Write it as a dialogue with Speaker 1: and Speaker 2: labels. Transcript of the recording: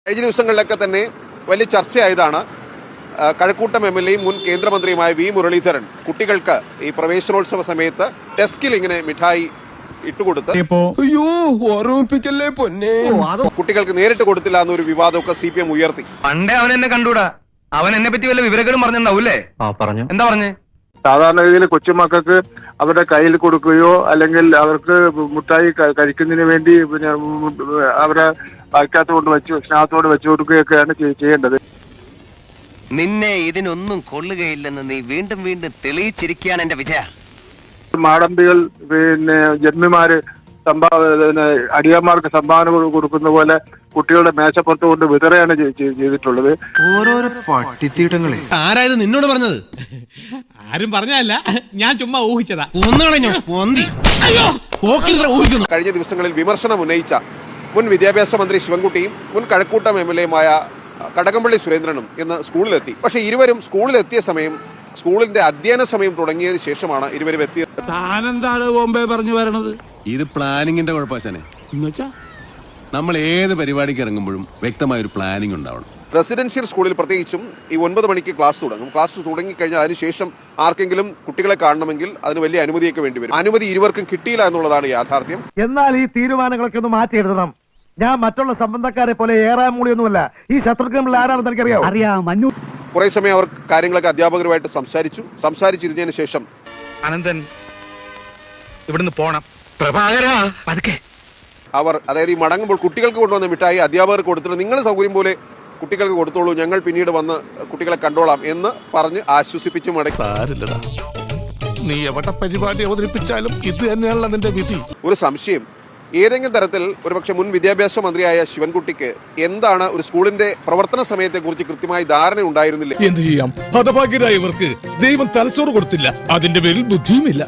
Speaker 1: കഴിഞ്ഞ ദിവസങ്ങളിലൊക്കെ തന്നെ വലിയ ചർച്ചയായതാണ് കഴക്കൂട്ടം എംഎൽഎയും മുൻ കേന്ദ്രമന്ത്രിയുമായ വി മുരളീധരൻ കുട്ടികൾക്ക് ഈ പ്രവേശനോത്സവ സമയത്ത് ഡെസ്കിൽ ഇങ്ങനെ മിഠായി ഇട്ടുകൊടുത്ത് കുട്ടികൾക്ക് നേരിട്ട് കൊടുത്തില്ല എന്നൊരു വിവാദമൊക്കെ CPM ഉയർത്തി.
Speaker 2: പണ്ടേ അവൻ എന്നെ കണ്ടൂടാ, അവൻ എന്നെ പറ്റി വല്ല വിവരങ്ങളും പറഞ്ഞിട്ടുണ്ടാവൂലേ? പറഞ്ഞു. എന്താ പറഞ്ഞേ?
Speaker 3: സാധാരണ രീതിയിൽ കൊച്ചുമക്കൾക്ക് അവരുടെ കയ്യിൽ കൊടുക്കുകയോ അല്ലെങ്കിൽ അവർക്ക് മുട്ടായി കഴിക്കുന്നതിന് വേണ്ടി പിന്നെ അവരെ വായിക്കാത്തോട് സ്നേഹത്തോട് വെച്ചു കൊടുക്കുകയൊക്കെയാണ് ചെയ്യേണ്ടത്.
Speaker 4: നിന്നെ ഇതിനൊന്നും കൊള്ളുകയില്ലെന്ന് നീ വീണ്ടും വീണ്ടും തെളിയിച്ചിരിക്കുകയാണ് എന്റെ വിജയ.
Speaker 3: മാടമ്പികൾ പിന്നെ ജന്മിമാര് അടിയന്മാർക്ക് സംഭാവന കൊടുക്കുന്ന പോലെ കുട്ടികളുടെ മേശപ്പുറത്ത് കൊണ്ട് വിതറയാണ് ചെയ്തിട്ടുള്ളത്.
Speaker 5: ഓരോരോ പട്ടിത്തീട്ടങ്ങളെ
Speaker 6: ആരായത് നിന്നോട് പറഞ്ഞത്? ആരും പറഞ്ഞല്ല, ഞാൻ ചുമ്മാ ഊഹിച്ചതാ.
Speaker 1: കഴിഞ്ഞ ദിവസങ്ങളിൽ വിമർശനം ഉന്നയിച്ച മുൻ വിദ്യാഭ്യാസ മന്ത്രി ശിവൻകുട്ടിയും മുൻ കഴക്കൂട്ടം MLAയുമായ കടകംപള്ളി സുരേന്ദ്രനും ഇന്ന് സ്കൂളിലെത്തി. പക്ഷേ ഇരുവരും സ്കൂളിലെത്തിയ സമയം സ്കൂളിന്റെ അധ്യയന സമയം തുടങ്ങിയതിനു ശേഷമാണ് ഇരുവരും എത്തിയത്.
Speaker 7: താനെന്താണ് ബോംബെ പറഞ്ഞു വരണത്?
Speaker 8: ഇത് പ്ലാനിങ്ങിന്റെ കുഴപ്പശാനെ. നമ്മൾ ഏത് പരിപാടിക്ക് ഇറങ്ങുമ്പോഴും വ്യക്തമായ ഒരു പ്ലാനിങ് ഉണ്ടാവണം.
Speaker 1: റെസിഡൻഷ്യൽ സ്കൂളിൽ പ്രത്യേകിച്ചും ഈ 9 മണിക്ക് ക്ലാസ് തുടങ്ങും. ക്ലാസ് തുടങ്ങിക്കഴിഞ്ഞാൽ അതിനുശേഷം ആർക്കെങ്കിലും കുട്ടികളെ കാണണമെങ്കിൽ അതിന് വലിയ അനുമതിയൊക്കെ വേണ്ടി വരും. അനുമതി ഇരുവർക്കും കിട്ടിയില്ല എന്നുള്ളതാണ് യാഥാർത്ഥ്യം.
Speaker 9: എന്നാൽ ഈ തീരുമാനങ്ങളൊക്കെ ഒന്ന് മാറ്റിയെടുക്കണം. ഞാൻ മറ്റുള്ള സംബന്ധക്കാരെ പോലെ ഏറാമൂളിയൊന്നുമല്ല. ഈ ശത്രുക്കൾ ആരാണെന്ന് എനിക്കറിയാം. അറിയാം.
Speaker 1: കുറെ സമയം അവർ കാര്യങ്ങളൊക്കെ അധ്യാപകരുമായിട്ട് സംസാരിച്ചിരുന്നതിന് ശേഷം
Speaker 2: അനന്തൻ ഇവിടുന്ന് പോണം. പ്രഭാകരാ പതുക്കെ.
Speaker 1: അവർ അതായത് ഈ മടങ്ങുമ്പോൾ കുട്ടികൾക്ക് കൊണ്ടുവന്ന മിഠായി അധ്യാപകർക്ക് കൊടുത്തിട്ട് നിങ്ങൾ സൗകര്യം പോലെ കുട്ടികൾക്ക് കൊടുത്തോളൂ, ഞങ്ങൾ പിന്നീട് വന്ന് കുട്ടികളെ കണ്ടോളാം എന്ന് പറഞ്ഞ് ആശ്വസിപ്പിച്ച് മടങ്ങി.
Speaker 7: നീ എവിടെ പരിപാടി അവതരിപ്പിച്ചാലും ഇത് തന്നെയാണല്ലോ നിന്റെ വിധി.
Speaker 1: ഒരു സംശയം, ഏതെങ്കിലും തരത്തിൽ ഒരുപക്ഷെ മുൻ വിദ്യാഭ്യാസ മന്ത്രിയായ ശിവൻകുട്ടിക്ക് എന്താണ് ഒരു സ്കൂളിന്റെ പ്രവർത്തന സമയത്തെ കുറിച്ച് കൃത്യമായി ധാരണ ഉണ്ടായിരുന്നില്ല.
Speaker 7: എന്ത് ചെയ്യാം, ഹതഭാഗ്യരായവർക്ക് ദൈവം തലച്ചോറ് കൊടുത്തില്ല, അതിന്റെ പേരിൽ ബുദ്ധിയുമില്ല.